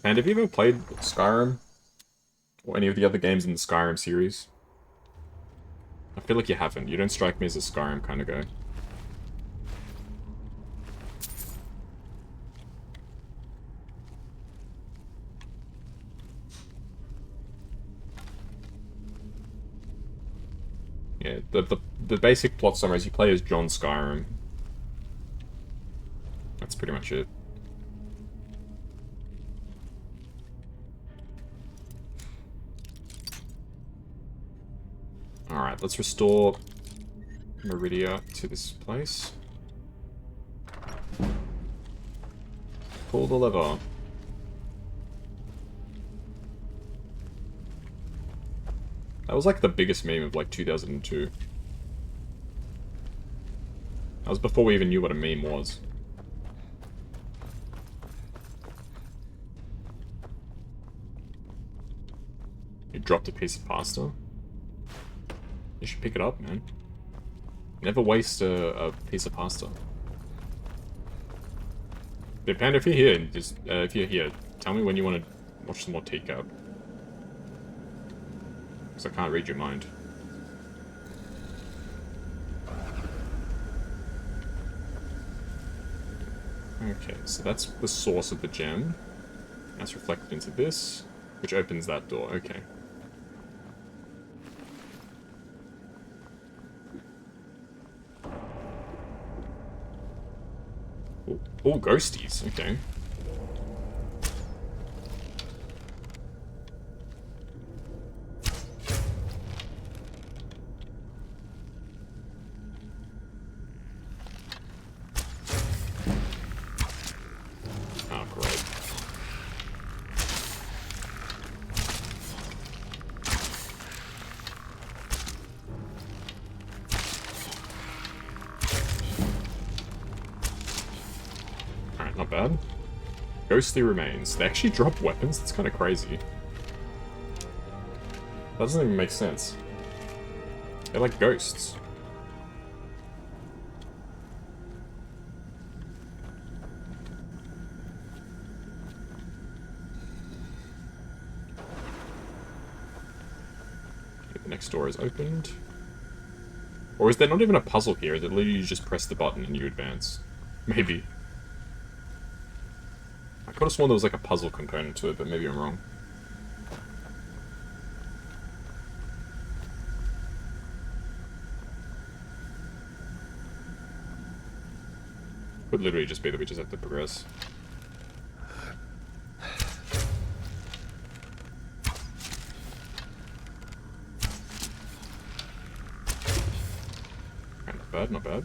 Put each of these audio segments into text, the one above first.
And have you ever played Skyrim? Or any of the other games in the Skyrim series? I feel like you haven't. You don't strike me as a Skyrim kind of guy. Yeah, the basic plot summary is you play as John Skyrim. That's pretty much it. Alright, let's restore Meridia to this place. Pull the lever. That was like the biggest meme of like 2002. That was before we even knew what a meme was. You dropped a piece of pasta? You should pick it up, man. Never waste a piece of pasta. Yeah, Panda, if you're here, just if you're here, tell me when you want to watch some more Teacup. Because I can't read your mind. Okay, so that's the source of the gem. That's reflected into this, which opens that door. Okay. All ghosties, okay. Oh, great. Alright, not bad. Ghostly remains. They actually drop weapons? That's kind of crazy. That doesn't even make sense. They're like ghosts. Okay, the next door is opened. Or is there not even a puzzle here? Is it literally you just press the button and you advance? Maybe. I could have sworn there was like a puzzle component to it, but maybe I'm wrong. Could literally just be that we just have to progress. Okay, not bad, not bad.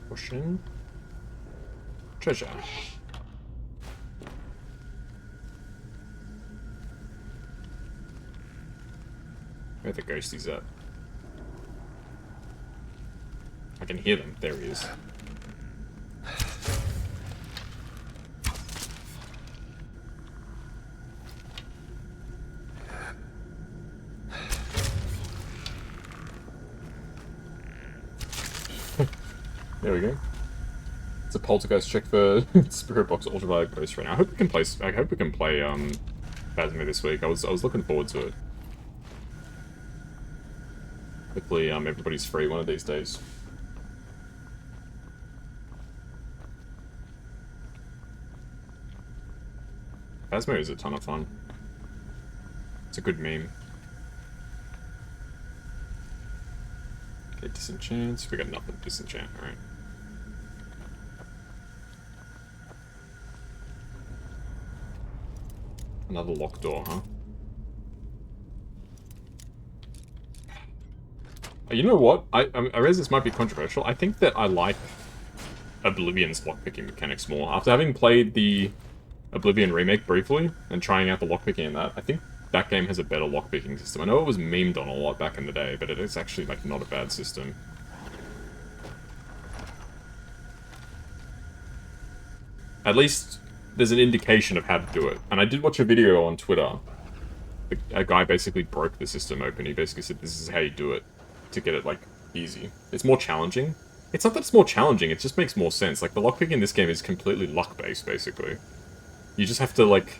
Potion. Treasure. Where the ghosties at? I can hear them. There he is. There we go. It's a poltergeist check for Spirit Box Ultraviolet Ghost right now. I hope we can play Phasma this week. I was looking forward to it. Hopefully everybody's free one of these days. Phasma is a ton of fun. It's a good meme. Okay, disenchant. We got nothing to disenchant, alright. Another locked door, huh? You know what? I realize this might be controversial. I think that I like Oblivion's lockpicking mechanics more. After having played the Oblivion remake briefly and trying out the lockpicking in that, I think that game has a better lockpicking system. I know it was memed on a lot back in the day, but it is actually, like, not a bad system. At least there's an indication of how to do it. And I did watch a video on Twitter. A guy basically broke the system open. He basically said this is how you do it to get it, like, easy. It's more challenging. It's not that it's more challenging, it just makes more sense. Like, the lockpick in this game is completely luck-based, basically. You just have to, like...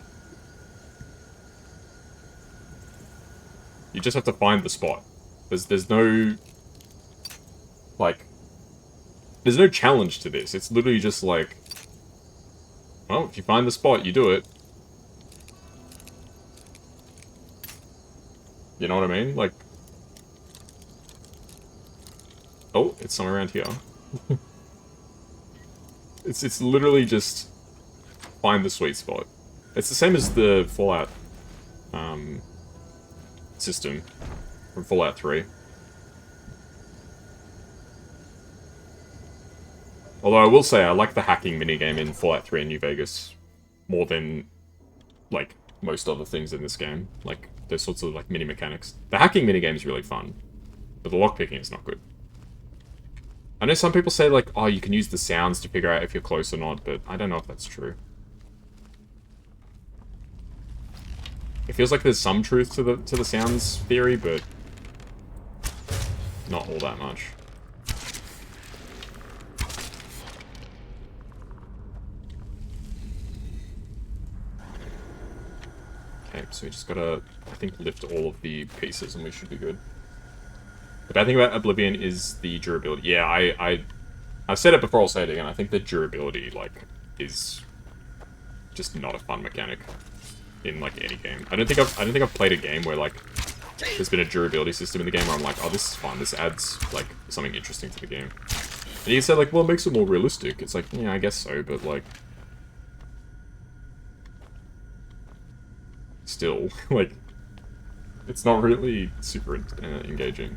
You just have to find the spot. There's no... Like... There's no challenge to this. It's literally just like... Well, if you find the spot, you do it. You know what I mean? Like... Oh, it's somewhere around here. It's literally just... Find the sweet spot. It's the same as the Fallout... system from Fallout 3. Although I will say I like the hacking minigame in Fallout 3 and New Vegas more than, like, most other things in this game. Like, those sorts of, like, mini mechanics. The hacking minigame is really fun, but the lockpicking is not good. I know some people say, like, oh, you can use the sounds to figure out if you're close or not, but I don't know if that's true. It feels like there's some truth to the sounds theory, but not all that much. Okay, so we just gotta, I think, lift all of the pieces and we should be good. The bad thing about Oblivion is the durability. Yeah, I've said it before, I'll say it again. I think the durability, like, is just not a fun mechanic in, like, any game. I don't think I've played a game where, like, there's been a durability system in the game where I'm like, oh, this is fun, this adds, like, something interesting to the game. And you say, like, well, it makes it more realistic. It's like, yeah, I guess so, but, like... Still, like... It's not really super engaging.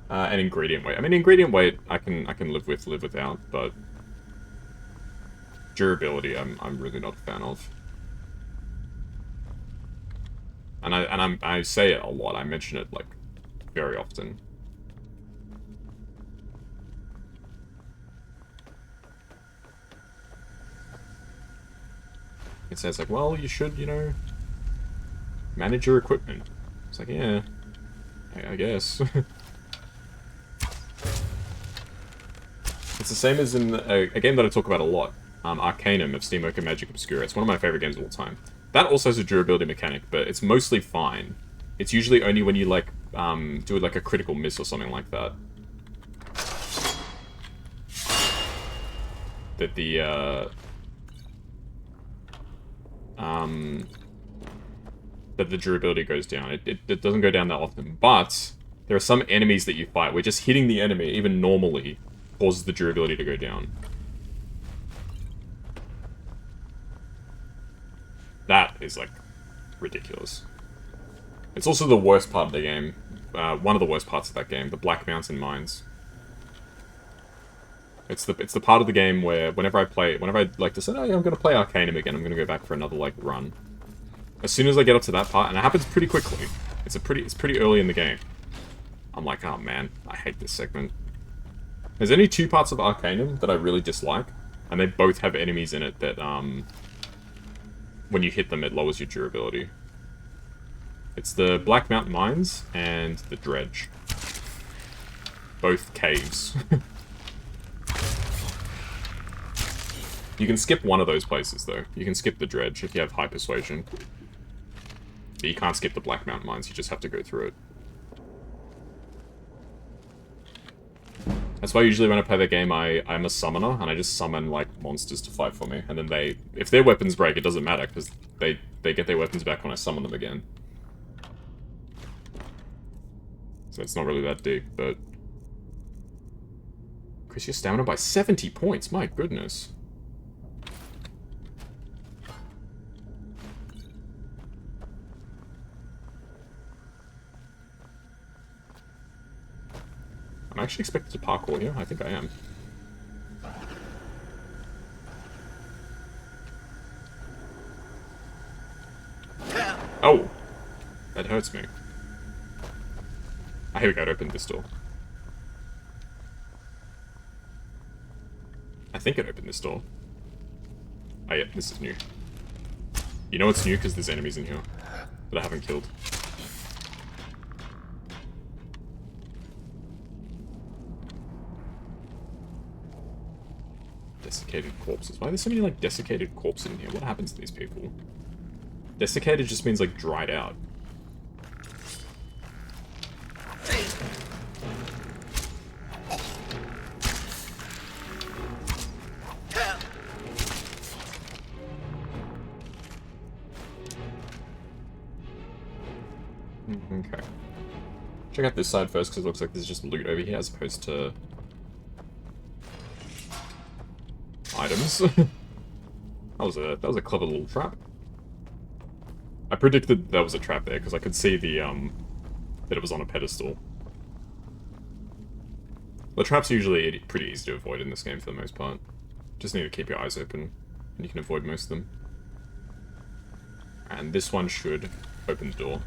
And ingredient weight. I mean, ingredient weight, I can live without, but... Durability, I'm really not a fan of. And I say it a lot. I mention it, like, very often. It says, like, well, you should, you know, manage your equipment. It's like, yeah, I guess. It's the same as in a game that I talk about a lot. Arcanum of Steamwork and Magic Obscura. It's one of my favorite games of all time. That also has a durability mechanic, but it's mostly fine. It's usually only when you, like, do, like, a critical miss or something like that. That the durability goes down. It doesn't go down that often, but there are some enemies that you fight where just hitting the enemy, even normally, causes the durability to go down. That is, like, ridiculous. It's also the worst part of the game. One of the worst parts of that game, the Black Mountain Mines. It's the part of the game where whenever I like to say, oh yeah, I'm gonna play Arcanum again, I'm gonna go back for another, like, run. As soon as I get up to that part, and it happens pretty quickly. It's pretty early in the game. I'm like, oh man, I hate this segment. There's only two parts of Arcanum that I really dislike, and they both have enemies in it that when you hit them, it lowers your durability. It's the Black Mountain Mines and the Dredge. Both caves. You can skip one of those places, though. You can skip the Dredge if you have High Persuasion. But you can't skip the Black Mountain Mines, you just have to go through it. That's why usually when I play the game, I'm a summoner, and I just summon, like, monsters to fight for me. And then if their weapons break, it doesn't matter, because they get their weapons back when I summon them again. So it's not really that deep, but... Increase your stamina by 70 points, my goodness. I'm actually expected to parkour here. I think I am. Oh! That hurts me. Ah, here we go, it opened this door. I think it opened this door. Oh yeah, this is new. You know it's new because there's enemies in here that I haven't killed. Desiccated corpses. Why are there so many, like, desiccated corpses in here? What happens to these people? Desiccated just means, like, dried out. Okay. Check out this side first, because it looks like there's just loot over here, as opposed to items. that was a clever little trap. I predicted that was a trap there because I could see the that it was on a pedestal. The traps are usually pretty easy to avoid in this game for the most part. Just need to keep your eyes open and you can avoid most of them. And this one should open the door.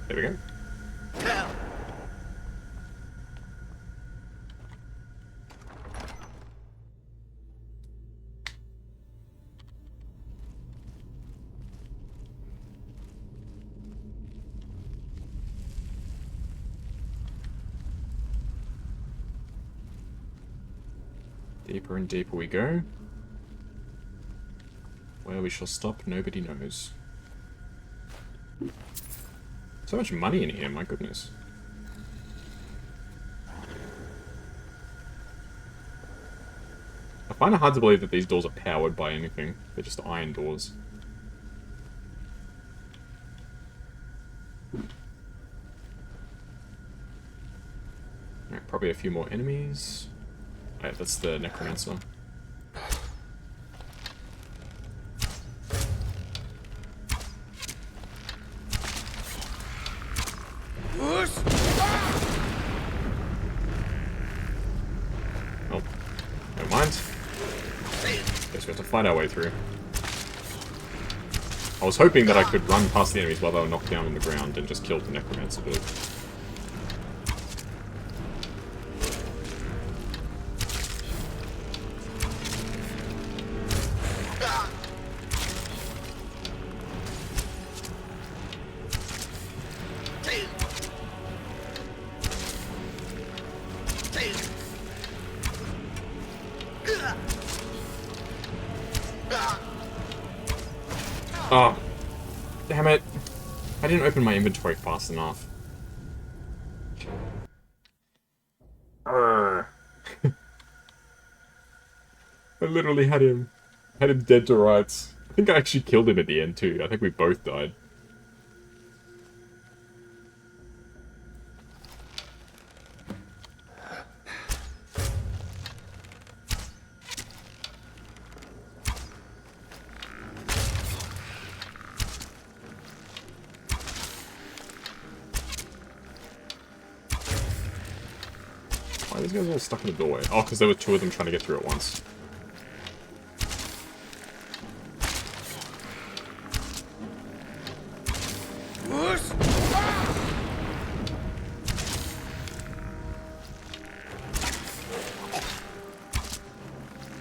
There we go. Deeper and deeper we go. Where we shall stop, nobody knows. So much money in here, my goodness. I find it hard to believe that these doors are powered by anything. They're just iron doors. Alright, probably a few more enemies. Alright, that's the necromancer. Oh, never mind. Guess we have to fight our way through. I was hoping that I could run past the enemies while they were knocked down on the ground and just kill the necromancer, but... Oh, damn it. I didn't open my inventory fast enough. I literally had him dead to rights. I think I actually killed him at the end too. I think we both died. Why are these guys all stuck in the doorway? Oh, because there were two of them trying to get through at once.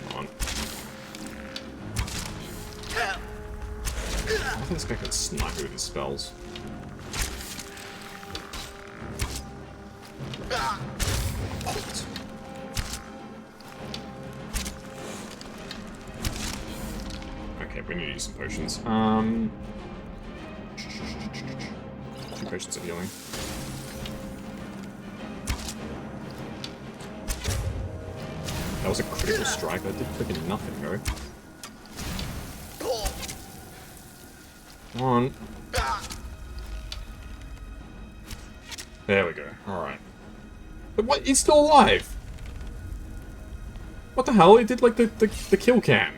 Come on. I think this guy can snipe with his spells. Okay, we need to use some potions. 2 potions of healing. That was a critical strike. That did freaking nothing, bro. Come on. There we go. Alright. But what? He's still alive! What the hell? It did like the kill cam.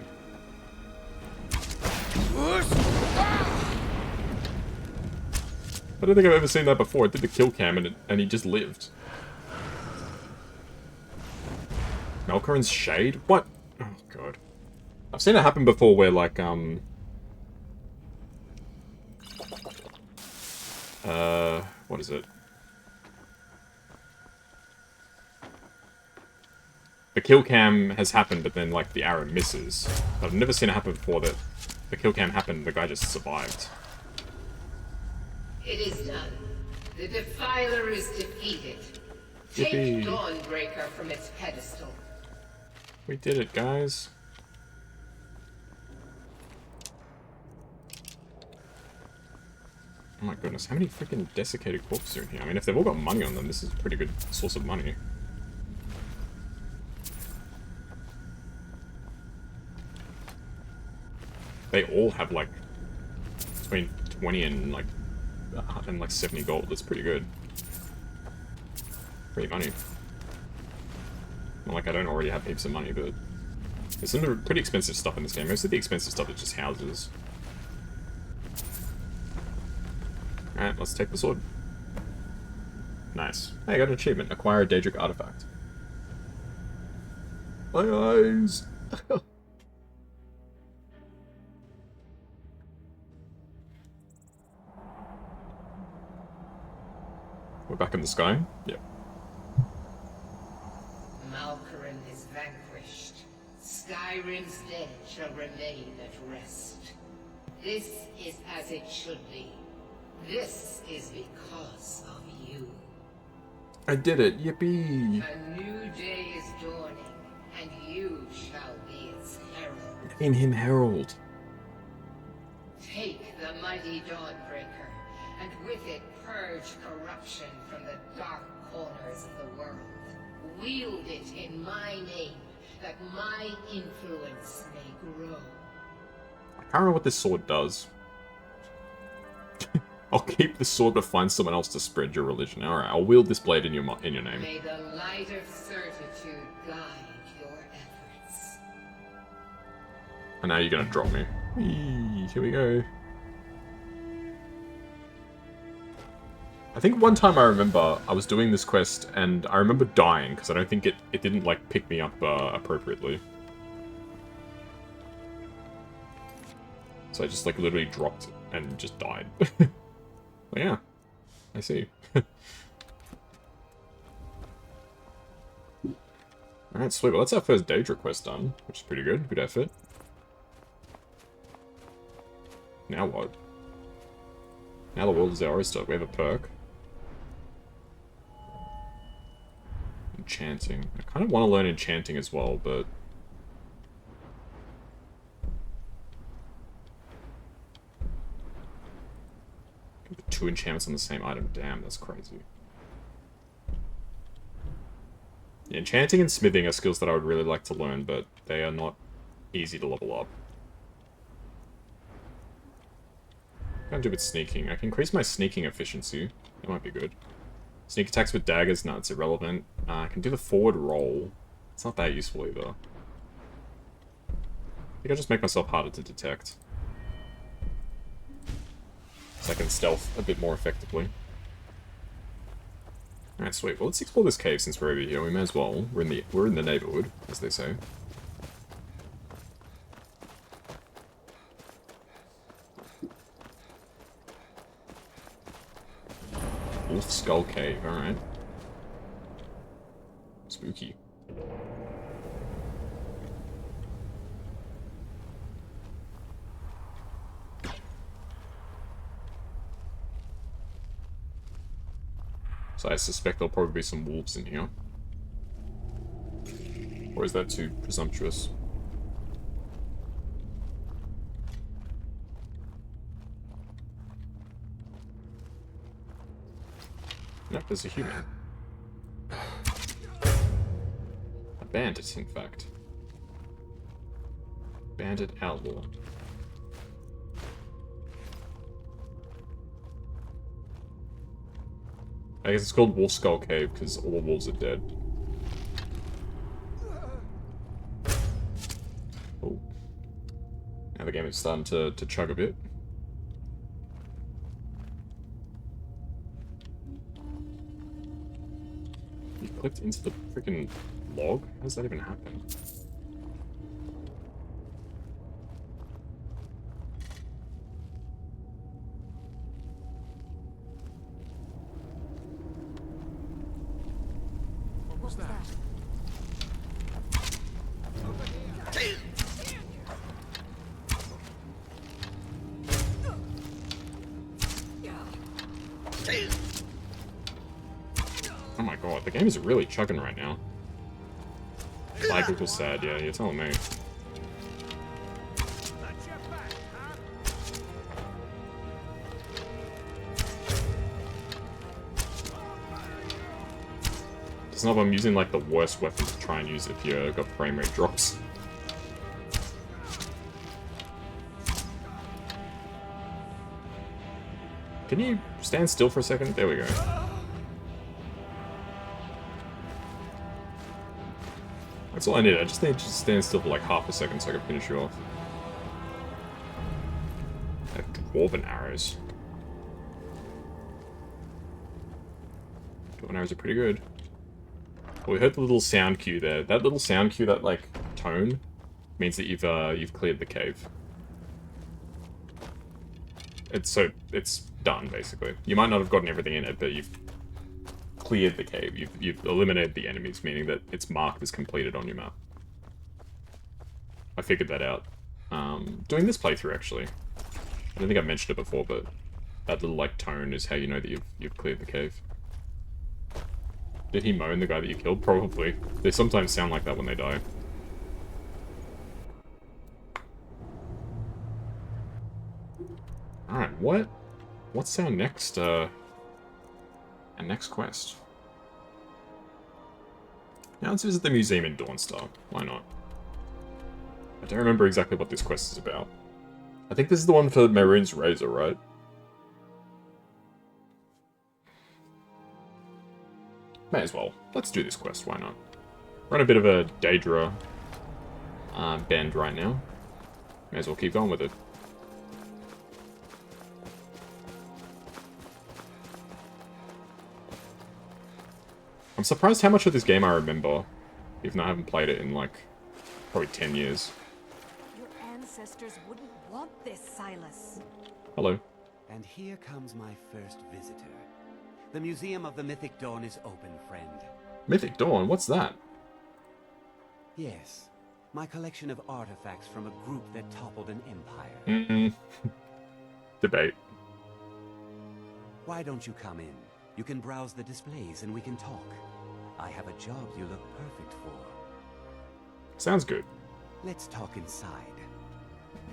I don't think I've ever seen that before. It did the kill cam and he just lived. Malkoran's Shade? What? Oh god. I've seen it happen before where like What is it? The kill cam has happened, but then, like, the arrow misses. But I've never seen it happen before that the kill cam happened and the guy just survived. It is done. The Defiler is defeated. Take Yippee. Dawnbreaker from its pedestal. We did it, guys. Oh my goodness, how many freaking desiccated corpses are in here? I mean, if they've all got money on them, this is a pretty good source of money. They all have, like, between 20 and, like, 70 gold. That's pretty good. Great money. Not like I don't already have heaps of money, but there's some pretty expensive stuff in this game. Most of the expensive stuff is just houses. Alright, let's take the sword. Nice. Hey, I got an achievement. Acquire a Daedric artifact. My eyes! We're back in the sky? Yep. Malkoran is vanquished. Skyrim's dead shall remain at rest. This is as it should be. This is because of you. I did it! Yippee! A new day is dawning, and you shall be its herald. In him, herald. Take the mighty Dawnbreaker, and with it purge corruption from the dark corners of the world. Wield it in my name, that my influence may grow. I can't remember what this sword does. I'll keep the sword but find someone else to spread your religion. Alright, I'll wield this blade in your name. May the light of certitude guide your efforts. And now you're gonna drop me. Whee, here we go. I think one time I remember I was doing this quest and I remember dying because I don't think it didn't like pick me up appropriately. So I just like literally dropped and just died. Well, yeah, I see. Alright, sweet. Well, that's our first Daedric quest done, which is pretty good. Good effort. Now what? Now the world is our oyster. We have a perk. Enchanting. I kind of want to learn enchanting as well, but... Two enchantments on the same item. Damn, that's crazy. Yeah, enchanting and smithing are skills that I would really like to learn, but they are not easy to level up. What can I do with sneaking? I can increase my sneaking efficiency. That might be good. Sneak attacks with daggers? No, it's irrelevant. I can do the forward roll. It's not that useful either. I think I'll just make myself harder to detect. So I can stealth a bit more effectively. Alright, sweet. Well, let's explore this cave since we're over here. We may as well. We're in the neighborhood, as they say. Wolf Skull Cave, alright. Spooky. So I suspect there'll probably be some wolves in here. Or is that too presumptuous? Nope, there's a human. A bandit, in fact. Bandit outlaw. I guess it's called Wolf Skull Cave because all the wolves are dead. Oh. Now the game is starting to chug a bit. You clicked into the freaking log? How does that even happen? The game is really chugging right now. Like it was sad, yeah, you're telling me. It's not that I'm using like the worst weapon to try and use if you've got frame rate drops. Can you stand still for a second? There we go. That's all I need. I just need to stand still for like half a second so I can finish you off. Dwarven arrows. Dwarven arrows are pretty good. Well, we heard the little sound cue there. That little sound cue, that like tone, means that you've cleared the cave. It's done basically. You might not have gotten everything in it, but you've cleared the cave. You've eliminated the enemies, meaning that it's marked as completed on your map. I figured that out. Doing this playthrough actually. I don't think I've mentioned it before, but that little like tone is how you know that you've cleared the cave. Did he moan, the guy that you killed? Probably. They sometimes sound like that when they die. Alright, what's our next quest? Now let's visit the museum in Dawnstar. Why not? I don't remember exactly what this quest is about. I think this is the one for Mehrunes Razor, right? May as well. Let's do this quest, why not? We're on a bit of a Daedra bend right now. May as well keep going with it. I'm surprised how much of this game I remember, even though I haven't played it in like probably 10 years. Your ancestors wouldn't want this, Silas. Hello. And here comes my first visitor. The Museum of the Mythic Dawn is open, friend. Mythic Dawn? What's that? Yes. My collection of artifacts from a group that toppled an empire. Debate. Why don't you come in? You can browse the displays and we can talk. I have a job you look perfect for. Sounds good. Let's talk inside.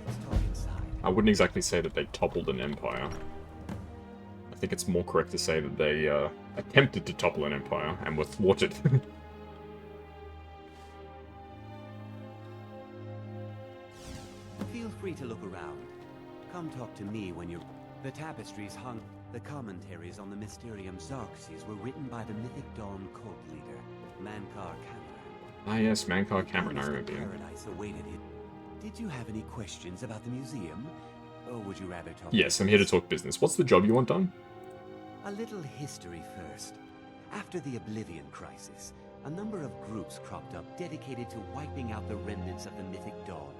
Let's talk inside. I wouldn't exactly say that they toppled an empire. I think it's more correct to say that they attempted to topple an empire and were thwarted. Feel free to look around. Come talk to me when you're... The tapestries hung... The commentaries on the Mysterium Xarxes were written by the Mythic Dawn cult leader, Mankar Cameron. Ah yes, Mankar Cameron, I remember him. Paradise awaited it. Did you have any questions about the museum? Or would you rather talk Yes, I'm here to talk business. What's the job you want done? A little history first. After the Oblivion Crisis, a number of groups cropped up dedicated to wiping out the remnants of the Mythic Dawn.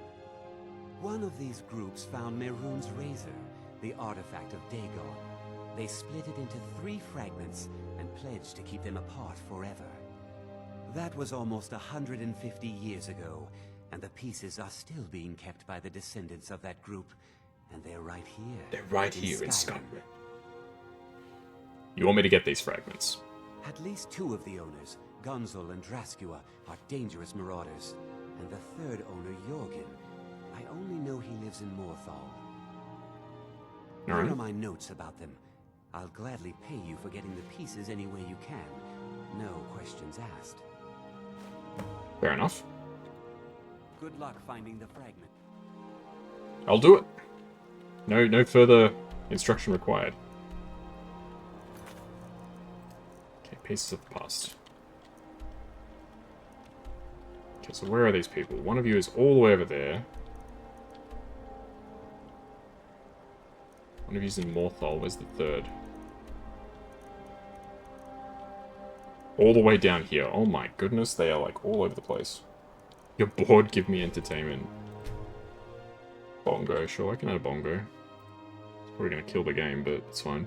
One of these groups found Mehrunes Razor, the artifact of Dagon. They split it into 3 fragments and pledged to keep them apart forever. That was almost 150 years ago, and the pieces are still being kept by the descendants of that group, and they're right here. They're right here in Skyrim. You want me to get these fragments? At least 2 of the owners, Gunzel and Draskua, are dangerous marauders, and the 3rd owner, Jorgen, I only know he lives in Morthal. Here are my notes about them. I'll gladly pay you for getting the pieces any way you can. No questions asked. Fair enough. Good luck finding the fragment. I'll do it. No further instruction required. Okay, pieces of the past. Okay, so where are these people? One of you is all the way over there. One of you's in Morthal. Where's the 3rd? All the way down here. Oh my goodness, they are like all over the place. You're bored, give me entertainment. Bongo, sure, I can add a bongo. It's probably gonna kill the game, but it's fine.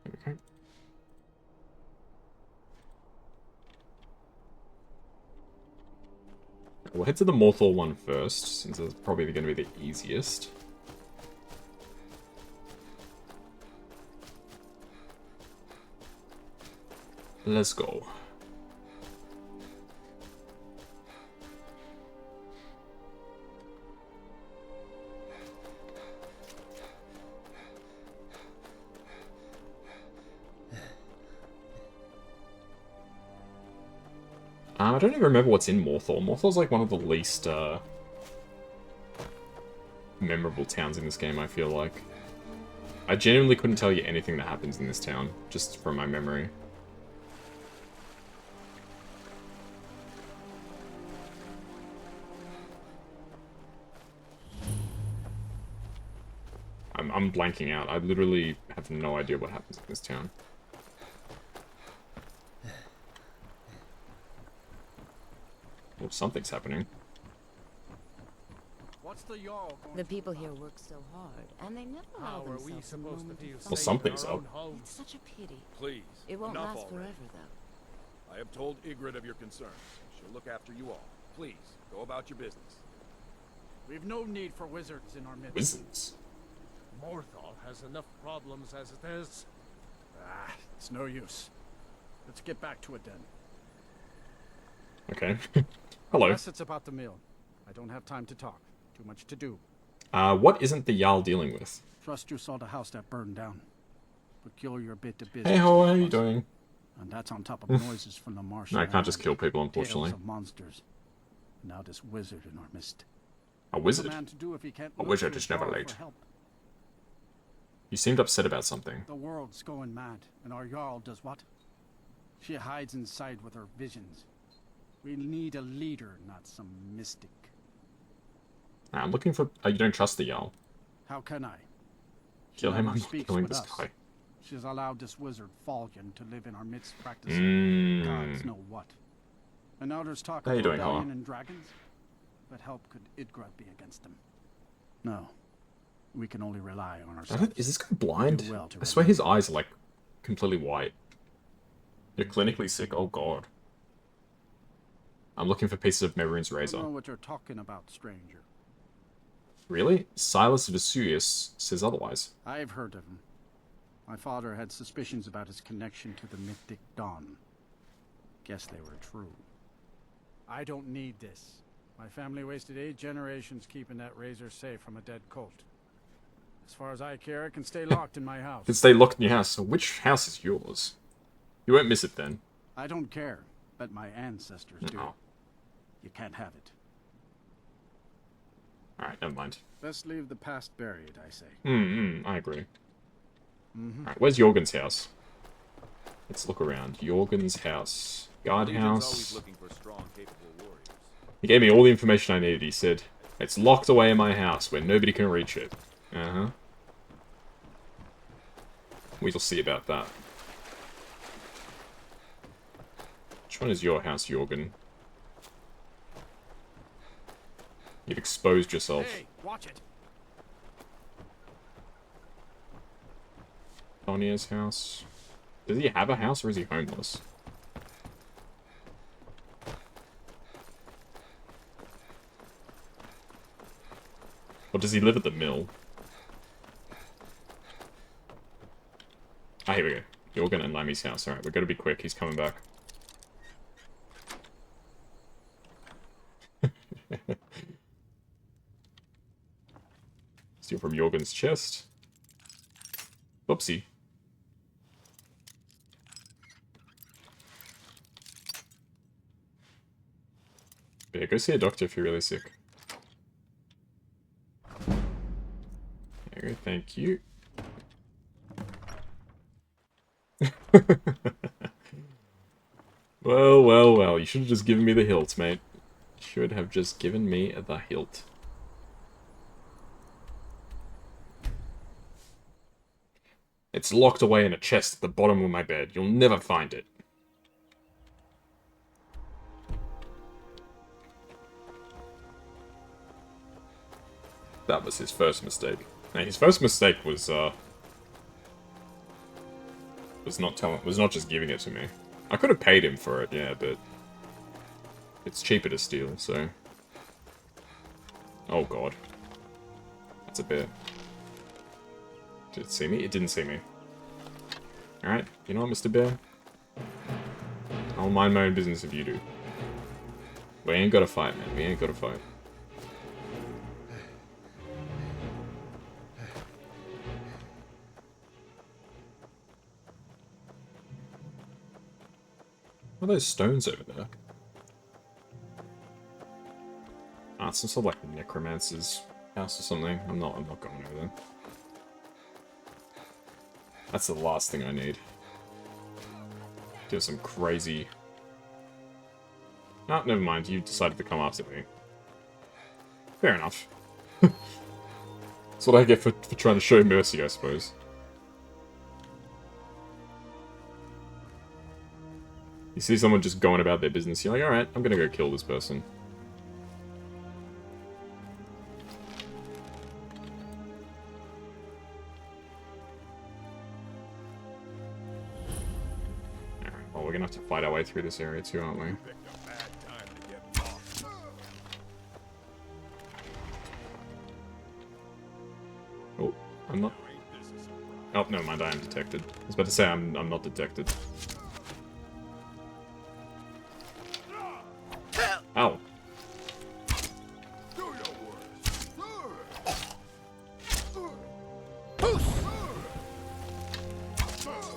There we go. We'll head to the Morthal one first, since it's probably going to be the easiest. Let's go. I don't even remember what's in Morthal. Morthal's like one of the least memorable towns in this game, I feel like. I genuinely couldn't tell you anything that happens in this town, just from my memory. I'm blanking out. I literally have no idea what happens in this town. Well, something's happening. What's the Jarl going The to people do here about work so hard, and they never allow How are we themselves a supposed to moment feel of Well, safe something's in our up. own home? It's such a pity. Please, It won't enough last already. forever, though. I have told Ygritte of your concerns. She'll look after you all. Please, go about your business. We've no need for wizards in our midst. Wizards. Morthal has enough problems as it is. Ah, it's no use. Let's get back to it then. Okay. Hello. Unless it's about the mill. I don't have time to talk. Too much to do. What isn't the Jarl dealing with? Trust you saw the house that burned down. Peculiar bit of business. Hey, how to are you us. doing? And that's on top of noises from the marsh. No, I can't just kill people, Tales unfortunately. of monsters. Now this wizard in our midst. A What's wizard? man to do if he can't A look wizard to is his never Jarl late. for help? You seemed upset about something. The world's going mad, and our Jarl does what? She hides inside with her visions. We need a leader, not some mystic. I'm looking for... Oh, you don't trust the Jarl. How can I? She Kill him, never I'm not speaks killing with this us. guy. She's allowed this wizard Falcon to live in our midst practicing gods know what. And now there's talk How of you doing, rebellion Hala? and dragons. But help could Ygritte be against them? No. We can only rely on ourselves. Is this guy blind? Do well to I swear remember. his eyes are like completely white. You're clinically sick? Oh god. I'm looking for pieces of Mehrunes I don't know razor. what you're talking about, stranger. Really? Silas Vesuvius says otherwise. I've heard of him. My father had suspicions about his connection to the mythic Dawn. Guess they were true. I don't need this. My family wasted 8 generations keeping that razor safe from a dead cult. As far as I care, it can stay locked in my house. Can stay locked in your house. So which house is yours? You won't miss it then. I don't care, but my ancestors do. Oh. You can't have it. Alright, never mind. Best leave the past buried, I say. I agree. Alright, where's Jorgen's house? Let's look around. Jorgen's house. Guard Legion's always house. looking for strong, capable warriors. He gave me all the information I needed. He said, it's locked away in my house where nobody can reach it. Uh-huh. We shall see about that. Which one is your house, Jorgen? You've exposed yourself. Hey, watch it. Tonia's house. Does he have a house or is he homeless? Or does he live at the mill? Ah, here we go. Jorgen and Lami's house. Alright, we've got to be quick. He's coming back. Steal from Jorgen's chest. Oopsie. Yeah, go see a doctor if you're really sick. There you go, thank you. Well, well, well, you should have just given me the hilt, mate. Should have just given me the hilt. It's locked away in a chest at the bottom of my bed. You'll never find it. That was his first mistake. Now, his first mistake was not just giving it to me. I could have paid him for it, yeah, but it's cheaper to steal, so Oh god. That's a bit... Did it see me? It didn't see me. Alright, you know what, Mr. Bear? I'll mind my own business if you do. We ain't gotta fight, man. We ain't gotta fight. What are those stones over there? Ah, it's some sort of like necromancers house or something. I'm not going over there. That's the last thing I need. Do some crazy... No, never mind. You decided to come after me. Fair enough. That's what I get for trying to show mercy, I suppose. You see someone just going about their business, you're like, alright, I'm gonna go kill this person. Alright, well, we're gonna have to fight our way through this area too, aren't we? Oh, I'm not... Oh, never mind, I am detected. I was about to say I'm not detected. Ow.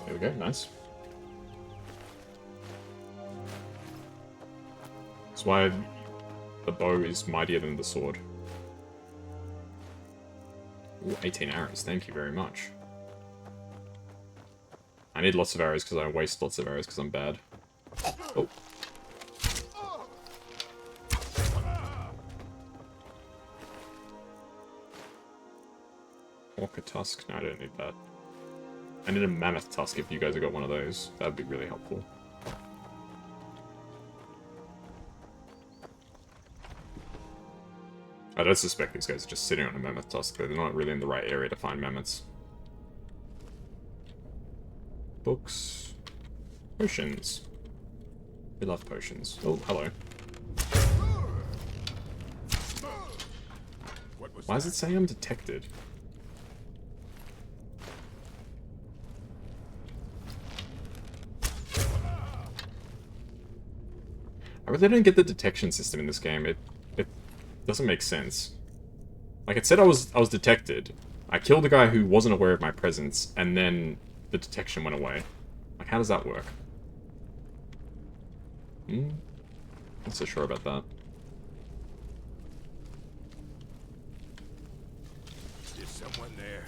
There we go, nice. That's why the bow is mightier than the sword. Ooh, 18 arrows, thank you very much. I need lots of arrows because I waste lots of arrows because I'm bad. Oh. Orca tusk? No, I don't need that. I need a mammoth tusk if you guys have got one of those. That would be really helpful. I don't suspect these guys are just sitting on a mammoth tusk, though. They're not really in the right area to find mammoths. Books. Potions. We love potions. Oh, hello. Why does it say I'm detected? I really don't get the detection system in this game. It doesn't make sense. Like, it said I was detected. I killed a guy who wasn't aware of my presence, and then the detection went away. Like, how does that work? Not so sure about that. Is someone there?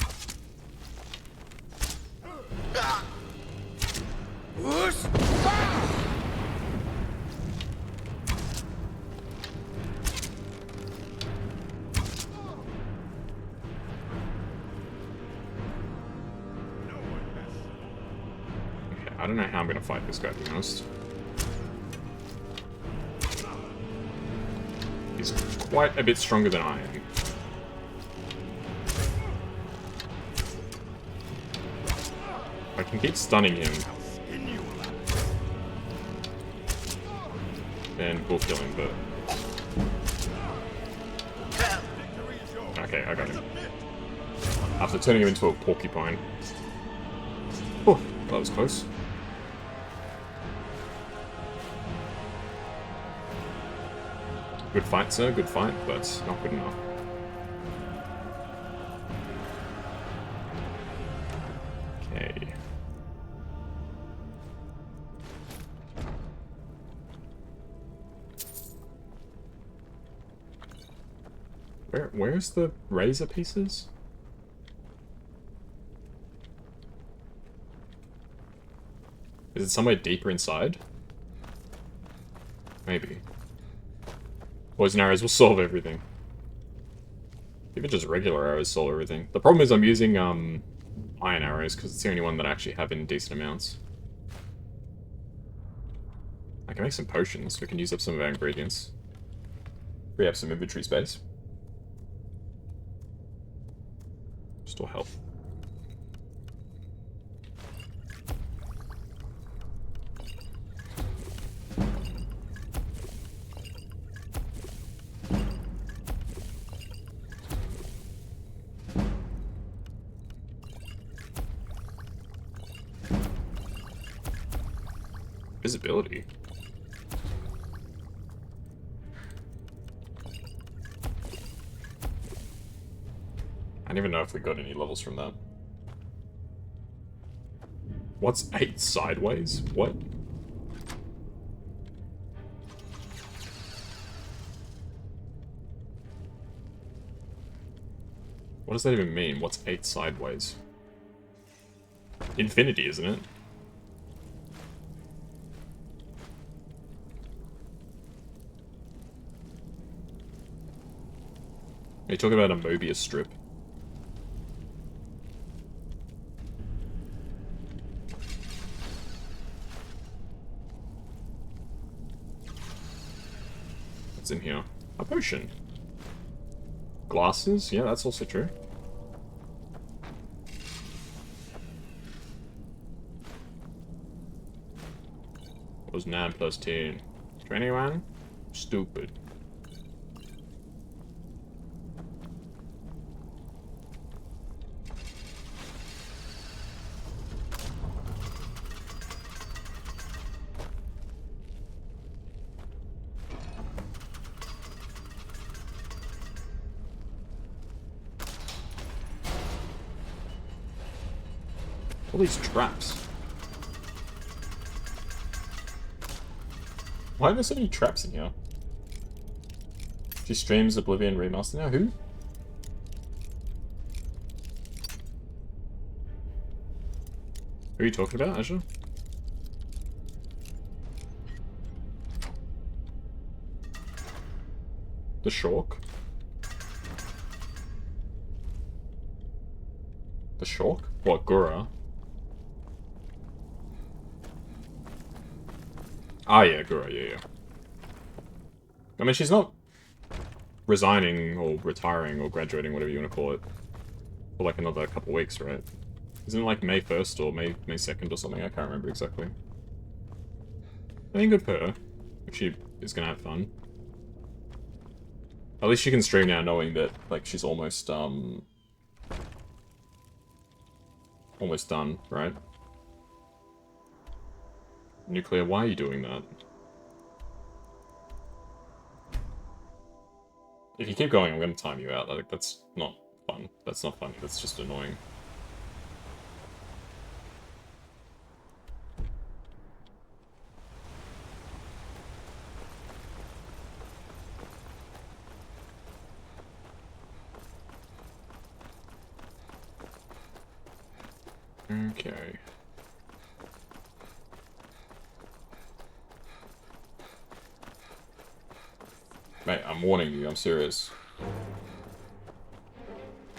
I don't know how I'm gonna fight this guy, to be honest. He's quite a bit stronger than I am. I can keep stunning him. And we'll kill him, but... Okay, I got him. After turning him into a porcupine. Oh, that was close. Good fight, sir. Good fight, but not good enough. Okay. Where's the razor pieces? Is it somewhere deeper inside? Maybe. Poison arrows will solve everything. Even just regular arrows solve everything. The problem is I'm using iron arrows because it's the only one that I actually have in decent amounts. I can make some potions. We can use up some of our ingredients. Free up some inventory space. Store health. Visibility. I don't even know if we got any levels from that. What's 8 sideways? What? What does that even mean? What's 8 sideways? Infinity, isn't it? Are you talking about a Mobius strip? What's in here? A potion. Glasses? Yeah, that's also true. What was 9 plus 10? 21? Stupid. All these traps. Why are there so many traps in here? She streams Oblivion Remaster now? Who? Who are you talking about, Azure? The Shork? The Shork? What, Gura? Ah, yeah, Gura, yeah. I mean, she's not resigning or retiring or graduating, whatever you want to call it, for like another couple weeks, right? Isn't it like May 1st or May 2nd or something? I can't remember exactly. I mean, good for her, if she is gonna have fun. At least she can stream now knowing that, like, she's almost done, right? Nuclear, why are you doing that? If you keep going, I'm gonna time you out. Like, that's not fun. That's not funny. That's just annoying. Okay. Mate, I'm warning you, I'm serious.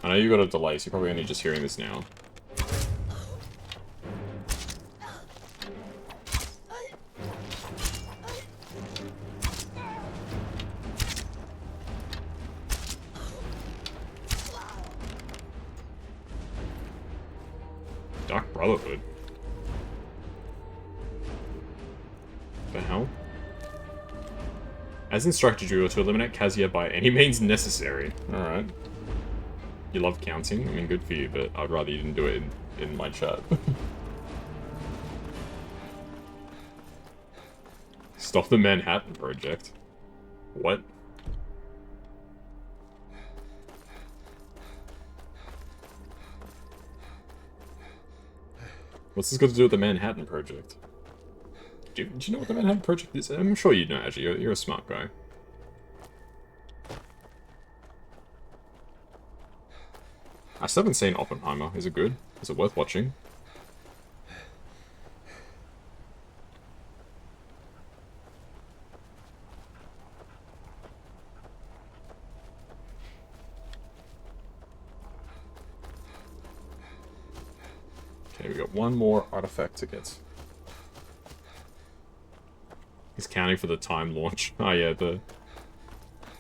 I know you got a delay, so you're probably only just hearing this now. Dark Brotherhood? The hell? As instructed, you are to eliminate Kazuya by any means necessary. Alright. You love counting? I mean, good for you, but I'd rather you didn't do it in my chat. Stop the Manhattan Project. What? What's this got to do with the Manhattan Project? Do you know what the Manhattan Project is? I'm sure you know, actually. You're a smart guy. I still haven't seen Oppenheimer. Is it good? Is it worth watching? Okay, we got one more artifact to get. He's counting for the time launch. Oh yeah, the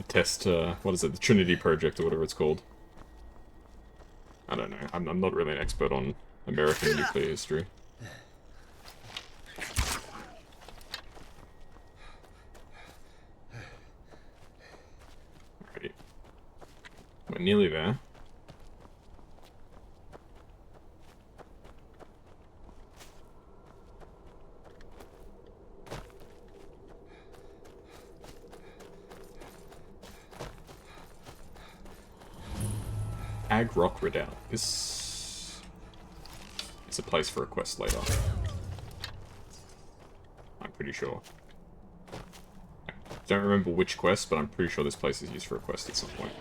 test, what is it? The Trinity Project or whatever it's called. I don't know. I'm not really an expert on American nuclear history. Alrighty. We're nearly there. Ag Rock Redoubt. This is a place for a quest later. I'm pretty sure. I don't remember which quest, but I'm pretty sure this place is used for a quest at some point.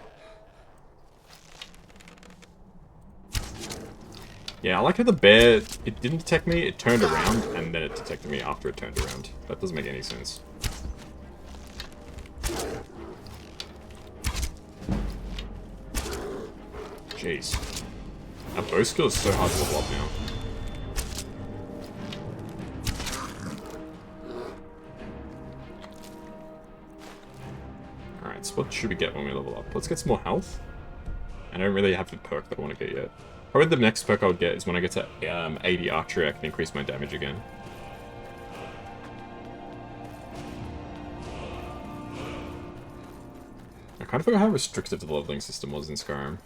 Yeah, I like how the bear, it didn't detect me, it turned around, and then it detected me after it turned around. That doesn't make any sense. Jeez. Our bow skill is so hard to level up now. Alright, so what should we get when we level up? Let's get some more health. I don't really have the perk that I want to get yet. Probably the next perk I would get is when I get to 80 archery, I can increase my damage again. I kind of forgot how restrictive the leveling system was in Skyrim.